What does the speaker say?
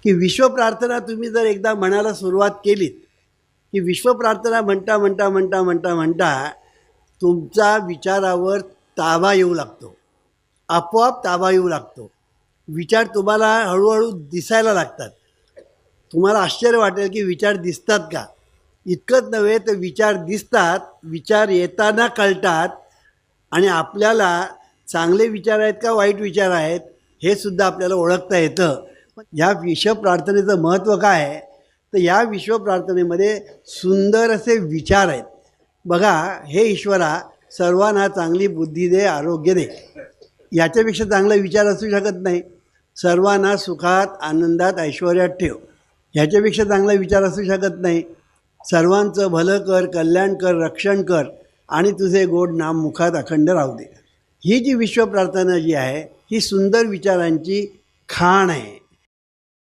की विश्वप्रार्थना तुम्ही जर एकदा म्हणायला सुरुवात केलीत की विश्वप्रार्थना म्हणता म्हणता म्हणता म्हणता म्हणता तुमचा विचारावर ताबा येऊ लागतो, आपोआप ताबा येऊ लागतो. विचार तुम्हाला हळूहळू दिसायला लागतात. तुम्हाला आश्चर्य वाटेल की विचार दिसतात का. इतकंच नव्हे तर विचार दिसतात, विचार येताना कळतात आणि आपल्याला चांगले विचार आहेत का वाईट विचार आहेत हे सुद्धा आपल्याला ओळखता येतं. या विश्वप्रार्थनेचं महत्त्व काय आहे तर या विश्वप्रार्थनेमध्ये सुंदर असे विचार आहेत. बघा, हे ईश्वरा सर्वांना चांगली बुद्धी दे, आरोग्य दे. याच्यापेक्षा चांगला विचार असू शकत नाही. सर्वांना सुखात, आनंदात, ऐश्वर्यात ठेव. ह्याच्यापेक्षा चांगला विचार असू शकत नाही. सर्वांचं भलं कर, कल्याण कर, रक्षण कर आणि तुझे गोड नाम मुखात अखंड राहू दे. ही जी विश्वप्रार्थना जी आहे ही सुंदर विचारांची खाण आहे.